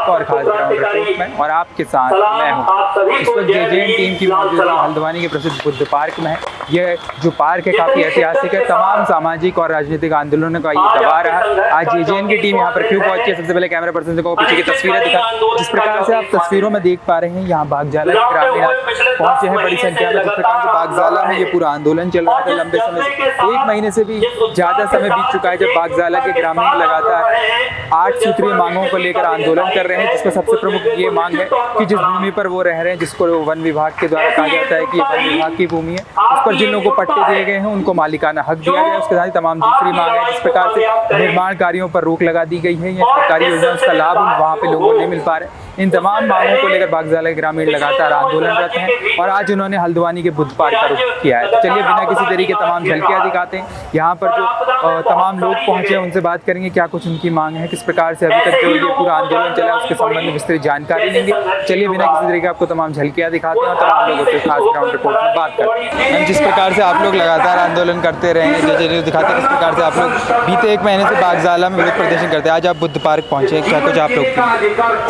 एक और खास ग्राउंड रिपोर्ट में, और आपके साथ मैं हूँ। इस वक्त जेजेएन टीम की मौजूदगी हल्द्वानी के प्रसिद्ध बुद्ध पार्क में है। यह जो पार्क है काफ़ी ऐतिहासिक है, तमाम सामाजिक और राजनीतिक आंदोलनों का ये गवाह रहा। आज जेजेएन की टीम यहाँ पर क्यों पहुंची है, सबसे पहले कैमरा पर्सन को पीछे की तस्वीरें दिखा। जिस प्रकार से आप तस्वीरों में देख पा रहे हैं, यहाँ बागजाला के ग्रामीण पहुंचे हैं बड़ी संख्या में। जिस प्रकार से बागजाला में ये पूरा आंदोलन चल रहा था लंबे समय से, 1 महीने से भी ज़्यादा समय बीत चुका है जब बागजाला के ग्रामीण लगातार 8 सूत्रीय मांगों को लेकर आंदोलन कर रहे हैं। जिसमें सबसे प्रमुख ये मांग है कि जिस भूमि पर वो रह रहे हैं, जिसको वन विभाग के द्वारा कहा जाता है कि वन विभाग की भूमि है, उस पर जिन लोगों को पट्टे दिए गए हैं उनको मालिकाना हक दिया गया है। उसके साथ ही तमाम दूसरी मांग है। जिस प्रकार से निर्माण कार्यों पर रोक लगा दी गई है या सरकारी योजना उसका लाभ वहाँ पे लोगों को नहीं मिल पा रहे, इन तमाम मांगों को लेकर बागजाला के ग्रामीण लगातार आंदोलनरत हैं। और आज उन्होंने हल्द्वानी के बुद्ध पार्क का रुख किया है। तो चलिए बिना किसी तरीके तमाम झलकियाँ दिखाते हैं। यहाँ पर जो तमाम लोग पहुँचे हैं उनसे बात करेंगे क्या कुछ उनकी मांग है, किस प्रकार से अभी तक जो ये पूरा आंदोलन चला है उसके संबंध में विस्तृत जानकारी लेंगे। चलिए बिना किसी तरीके आपको तमाम झलकियाँ दिखाते हैं और तमाम लोगों से खास ग्राउंड रिपोर्ट में बात करते हैं। जिस प्रकार से आप लोग लगातार आंदोलन करते रहे हैं, जो दिखाते हैं किस प्रकार से आप लोग बीते 1 महीने से बागजाला में विरोध प्रदर्शन करते हैं, आज आप बुद्ध पार्क पहुँचे, क्या कुछ आप लोग?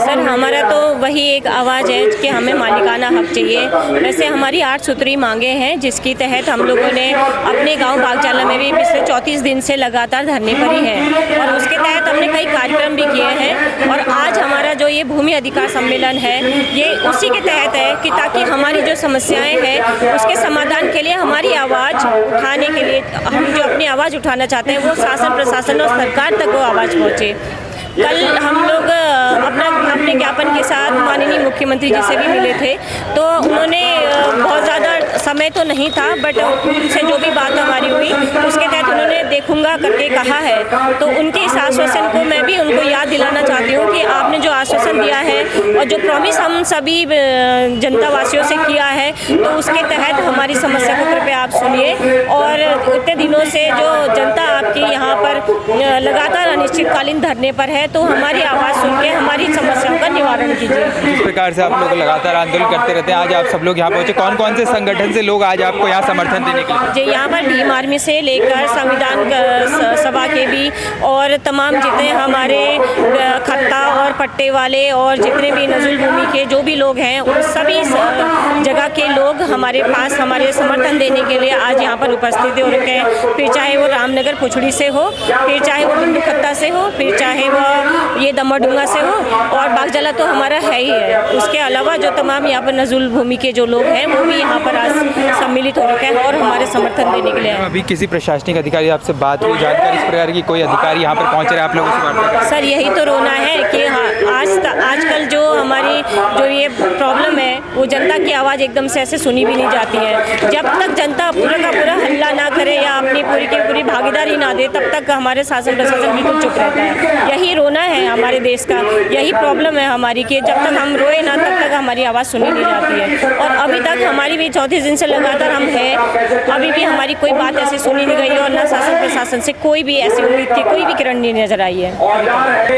सर हमारा तो वही एक आवाज़ है कि हमें मालिकाना हक चाहिए। वैसे हमारी 8 सूत्री मांगे हैं जिसके तहत हम लोगों ने अपने गांव बागजाला में भी पिछले 34 दिन से लगातार धरने पर ही हैं, और उसके तहत हमने कई कार्यक्रम भी किए हैं। और आज हमारा जो ये भूमि अधिकार सम्मेलन है ये उसी के तहत है कि ताकि हमारी जो समस्याएं हैं उसके समाधान के लिए हमारी आवाज़ उठाने के लिए, हम जो अपनी आवाज़ उठाना चाहते हैं वो शासन प्रशासन और सरकार तक वो आवाज़ पहुँचे। कल हम लोग अपने ज्ञापन के साथ माननीय मुख्यमंत्री जी से भी मिले थे, तो उन्होंने बहुत ज़्यादा समय तो नहीं था बट उनसे जो भी बात हमारी हुई उसके तहत उन्होंने देखूंगा करके कहा है। तो उनके इस आश्वासन को मैं भी उनको याद दिलाना चाहती हूँ कि आपने जो आश्वासन दिया है और जो प्रॉमिस हम सभी जनता वासियों से किया है, तो उसके तहत हमारी समस्या को कृपया आप सुनिए। और इतने दिनों से जो जनता आपकी यहाँ पर लगातार अनिश्चितकालीन धरने पर है, तो हमारी आवाज़ सुन के हमारी समस्याओं का निवारण कीजिए। जिस प्रकार से आप लोग लगातार आंदोलन करते रहते हैं, आज आप सब लोग यहाँ पहुँचे, कौन कौन से संगठन से लोग आज आपको यहाँ समर्थन देने के लिए? जी, यहाँ पर भीम आर्मी से लेकर संविधान सभा के भी और तमाम जितने हमारे खत्ता और पट्टे वाले और जितने भी नजुल भूमि के जो भी लोग हैं उन सभी जगह के लोग हमारे पास हमारे समर्थन देने के लिए आज यहाँ पर उपस्थित हो रखे हैं। फिर चाहे वो रामनगर पुछड़ी से हो, फिर चाहे वो बिंदु खत्ता से हो, फिर चाहे वो ये दमड़डूंगा से हो, और बागजाला तो हमारा है ही है। उसके अलावा जो तमाम यहाँ पर नजुल भूमि के जो लोग हैं वो भी यहाँ पर आज सम्मिलित हो रखे हैं और हमारे समर्थन देने के लिए। अभी किसी प्रशासनिक अधिकारी आपसे बात हुई, जानकारी इस प्रकार की कोई अधिकारी यहाँ पर पहुँच रहे हैं आप लोगों से वार्ता? सर यही तो रोना है कि हाँ आजकल जो हमारी जो ये प्रॉब्लम है वो जनता की आवाज़ एकदम से ऐसे सुनी भी नहीं जाती है। जब तक जनता पूरा का पूरा हल्ला ना करे या अपनी पूरी की पूरी भागीदारी ना दे, तब तक हमारे शासन प्रशासन बिल्कुल चुप रहता है। यही रोना है हमारे देश का, यही प्रॉब्लम है हमारी कि जब तक हम रोए ना तब तक हमारी आवाज़ सुनी नहीं जाती है। और अभी तक हमारी भी 34 दिन से लगातार हम हैं, अभी भी हमारी कोई बात ऐसी सुनी नहीं गई है और ना शासन प्रशासन से कोई भी ऐसी उम्मीद की कोई भी किरण नहीं नजर आई है।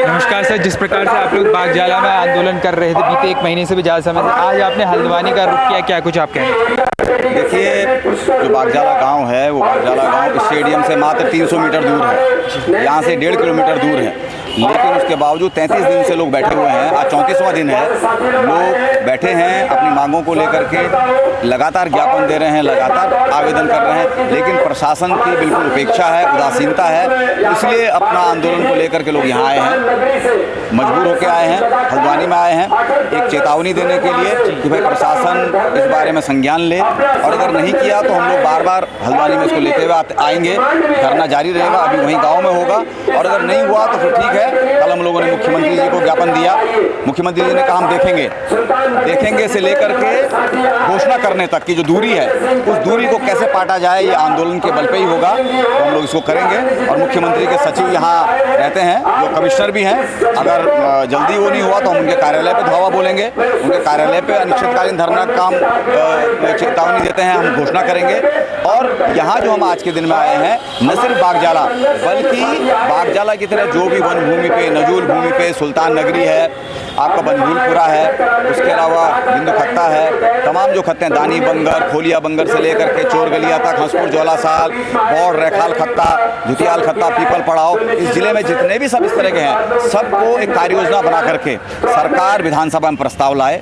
नमस्कार सर, जिस प्रकार से आप लोग बागजाला में आंदोलन कर रहे थे बीते 1 महीने से भी ज़्यादा समय से, आज आपने हल्द्वानी का रुख किया, क्या कुछ आप कहें? देखिए, जो बागजाला गांव है वो बागजाला गांव स्टेडियम से मात्र 300 मीटर दूर है, यहाँ से 1.5 किलोमीटर दूर है। लेकिन उसके बावजूद 33 दिन से लोग बैठे हुए हैं। आज 34वां दिन है, लोग बैठे हैं अपनी मांगों को लेकर के, लगातार ज्ञापन दे रहे हैं, लगातार आवेदन कर रहे हैं, लेकिन प्रशासन की बिल्कुल उपेक्षा है, उदासीनता है। इसलिए अपना आंदोलन को लेकर के लोग यहाँ आए हैं, मजबूर होकर आए हैं, हल्द्वानी में आए हैं एक चेतावनी देने के लिए कि भाई प्रशासन इस बारे में संज्ञान ले, और अगर नहीं किया तो हम लोग बार बार हल्द्वानी में इसको लेते हुए आएंगे। धरना जारी रहेगा, अभी वहीं गाँव में होगा, और अगर नहीं हुआ तो फिर ठीक है। कल हम लोगों ने मुख्यमंत्री जी को ज्ञापन दिया, मुख्यमंत्री जी ने कहा हम देखेंगे से लेकर के घोषणा करने तक की जो दूरी है, उस दूरी को कैसे पाटा जाए ये आंदोलन के बल पे ही होगा। तो हम लोग इसको करेंगे, और मुख्यमंत्री के सचिव यहाँ रहते हैं, जो कमिश्नर भी हैं, अगर जल्दी वो नहीं हुआ तो हम उनके कार्यालय पे धावा बोलेंगे, उनके कार्यालय पे अनिश्चितकालीन धरना काम चेतावनी देते हैं, हम घोषणा करेंगे। और यहाँ जो हम आज के दिन में आए हैं, न सिर्फ बागजाला बल्कि बागजाला की तरह जो भी वन भूमि पे, नजूल भूमि पे सुल्तान नगरी है, आपका बनभूलपुरा है, उसके अलावा बिंदु खत्ता है, तमाम जो खत्ते हैं दानी बंगर, खोलिया बंगर से लेकर के चोर गलिया तक, हंसपुर ज्वालासाल, बौड़, रेखाल खत्ता, जुतियाल खत्ता, पीपल पड़ाव, इस जिले में जितने भी सब इस तरह के हैं, सबको एक कार्य योजना बना करके सरकार विधानसभा में प्रस्ताव लाए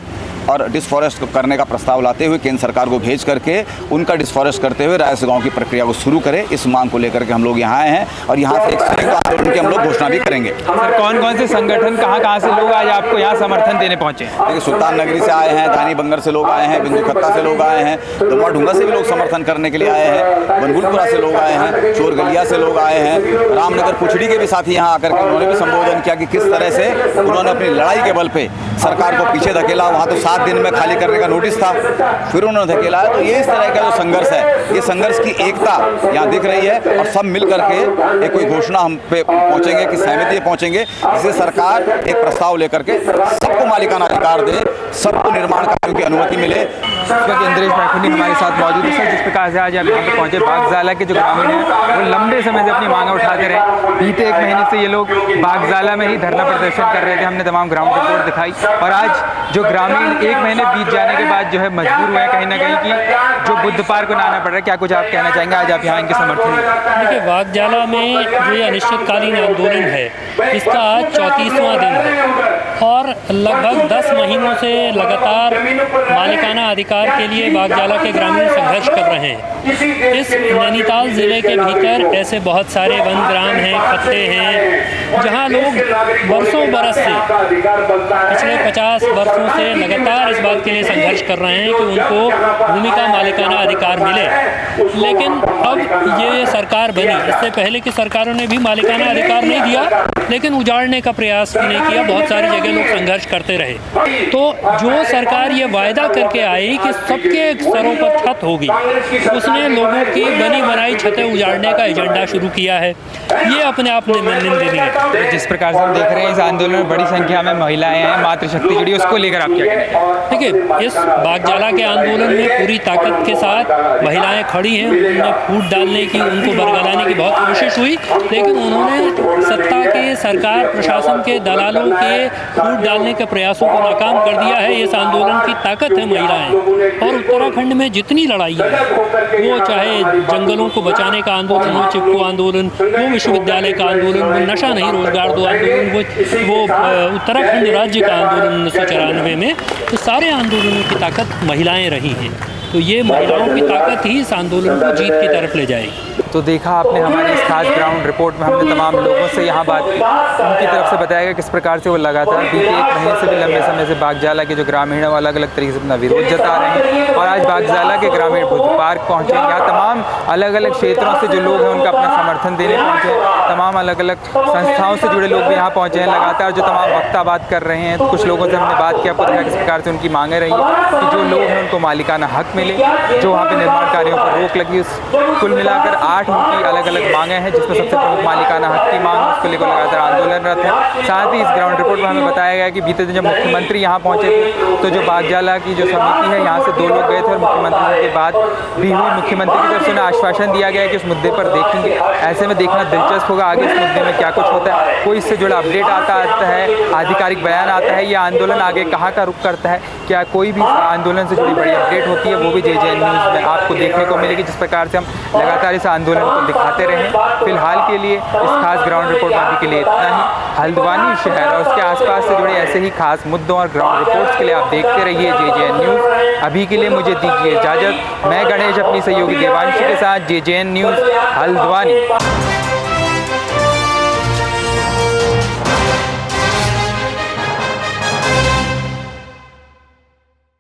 और डिसफॉरेस्ट करने का प्रस्ताव लाते हुए केंद्र सरकार को भेज करके उनका डिसफॉरेस्ट करते हुए राय से गाँव की प्रक्रिया को शुरू करे। इस मांग को लेकर के हम लोग यहाँ आए हैं और यहाँ से एक संयुक्त आंदोलन की हम लोग घोषणा भी करेंगे। सर, कौन कौन से संगठन कहाँ से लोग आज आपको यहाँ समर्थन देने पहुँचे? देखिए, सुल्तान नगरी से आए हैं, दानी बंगर से लोग आए हैं, बिंदु खत्ता से लोग आए हैं, दमोह ढूंगा से भी लोग समर्थन करने के लिए आए हैं, बनभूलपुरा से लोग आए हैं, चोर गलिया से लोग आए हैं, रामनगर पुछड़ी के भी साथी यहाँ आकर के उन्होंने भी संबोधन किया कि किस तरह से उन्होंने अपनी लड़ाई के बल पे सरकार को पीछे धकेला। वहाँ तो 7 दिन में खाली करने का नोटिस था, फिर उन्होंने धकेला है। तो ये इस तरह का जो संघर्ष है, ये संघर्ष की एकता यहाँ दिख रही है और सब मिल करके एक कोई घोषणा हम पे पहुँचेंगे कि सहमति पहुँचेंगे, जिससे सरकार एक प्रस्ताव लेकर के सबको मालिकाना अधिकार दे, सबको निर्माण कार्यों की अनुमति मिले। इंद्रेश मैखुनी हमारे साथ मौजूद है। सर, जिस प्रकार से आज आप यहाँ पर पहुँचे, बागजाला के जो ग्रामीण हैं वो लंबे समय से अपनी मांगें उठाते रहे। बीते 1 महीने से ये लोग बागजाला में ही धरना प्रदर्शन कर रहे थे, हमने तमाम ग्राउंड रिपोर्ट दिखाई, और आज जो ग्रामीण 1 महीने बीत जाने के बाद जो है मजबूर हुए हैं कहीं ना कहीं कि जो बुद्ध पार्क को आना पड़ रहा है। क्या कुछ आप कहना चाहेंगे आज आप यहाँ इनके समर्थन में? देखिए, बागजाला में जो ये अनिश्चितकालीन आंदोलन है, इसका आज 34वां दिन है और लगभग 10 महीनों से लगातार मालिकाना अधिकार के लिए बागजाला के ग्रामीण संघर्ष कर रहे हैं। इस नैनीताल ज़िले के भीतर ऐसे बहुत सारे वन ग्राम हैं, खत्ते हैं, जहां लोग बरसों बरस से, पिछले 50 वर्षों से लगातार इस बात के लिए संघर्ष कर रहे हैं कि उनको भूमि का मालिकाना अधिकार मिले। लेकिन अब ये सरकार बनी, इससे पहले की सरकारों ने भी मालिकाना अधिकार नहीं दिया, लेकिन उजाड़ने का प्रयास भी नहीं किया। बहुत सारी जगह लोग संघर्ष करते रहे। तो जो सरकार ये वायदा करके आई कि सबके सरों पर छत होगी, उसने लोगों की बनी बनाई छतें उजाड़ने का एजेंडा शुरू किया है। ये अपने आप में निंदनीय है। जिस प्रकार से हम देख रहे हैं इस आंदोलन में बड़ी संख्या में महिलाएं हैं, मातृशक्ति जुड़ी, उसको लेकर आप क्या कहेंगे? देखिए, इस बागजाला के आंदोलन में पूरी ताकत के साथ महिलाएं खड़ी हैं। उन्होंने फूट डालने की, उनको बरगलाने की बहुत कोशिश हुई, लेकिन उन्होंने सत्ता के, सरकार प्रशासन के, दलालों के फूट डालने के प्रयासों को नाकाम कर दिया है। इस आंदोलन की ताकत है महिलाएं। और उत्तराखंड में जितनी लड़ाई है, वो चाहे जंगलों को बचाने का आंदोलन हो, चिपको आंदोलन, वो विश्वविद्यालय का आंदोलन, वो नशा नहीं रोजगार दो आंदोलन, वो उत्तराखंड राज्य का आंदोलन 1994 में, तो सारे आंदोलनों की ताकत महिलाएं रही हैं। तो ये महिलाओं की ताकत ही इस आंदोलन को जीत की तरफ ले जाएगी। तो देखा आपने हमारी इस खास ग्राउंड रिपोर्ट में हमने तमाम लोगों से यहाँ बात की, उनकी तरफ से बताया गया किस प्रकार से वो लगातार बीते 1 महीने से भी लंबे समय से बागजाला के जो ग्रामीण हैं वो अलग अलग तरीके से अपना विरोध जता रहे हैं। और आज बागजाला के ग्रामीण बुद्ध पार्क पहुँचे, यहाँ तमाम अलग अलग क्षेत्रों से जो लोग हैं उनका अपना समर्थन देने पहुँचे हैं। तमाम अलग अलग संस्थाओं से जुड़े लोग भी यहाँ पहुँचे हैं, लगातार जो तमाम वक्ता बात कर रहे हैं। कुछ लोगों से हमने बात किया, आपको देखा किस प्रकार से उनकी मांगें रही है कि जो लोग हैं उनको मालिकाना हक मिले, जो वहाँ पर निर्माण कार्यों पर रोक लगी। कुल मिलाकर 8 उनकी अलग अलग मांगें हैं, जिसमें सबसे प्रमुख मालिकाना हक की मांग, उसको लेकर लगातार आंदोलनरत है। साथ ही इस ग्राउंड रिपोर्ट में हमें बताया गया कि बीते दिन जब मुख्यमंत्री यहाँ पहुँचे थे, तो जो बागजाला की जो समिति है यहाँ से 2 लोग गए थे और मुख्यमंत्री के बाद भी हुई। मुख्यमंत्री की तरफ से उन्हें आश्वासन दिया गया कि उस मुद्दे पर देखेंगे। ऐसे में देखना दिलचस्प होगा आगे इस मुद्दे में क्या कुछ होता है, कोई इससे जुड़ा अपडेट आता है, आधिकारिक बयान आता है, या आंदोलन आगे कहाँ का रुख करता है, क्या कोई भी आंदोलन से जुड़ी बड़ी अपडेट होती है, वो भी JJN न्यूज़ में आपको देखने को मिलेगी। जिस प्रकार से हम लगातार इस आंदोलन को दिखाते रहे। फिलहाल के लिए इस खास ग्राउंड रिपोर्ट में अभी के लिए इतना ही। हल्द्वानी शहर और उसके आसपास से जुड़े ऐसे ही खास मुद्दों और ग्राउंड रिपोर्ट्स के लिए आप देखते रहिए JJN न्यूज़। अभी के लिए मुझे दीजिए इजाज़त। मैं गणेश अपनी सहयोगी देवांशी के साथ JJN न्यूज़ हल्द्वानी।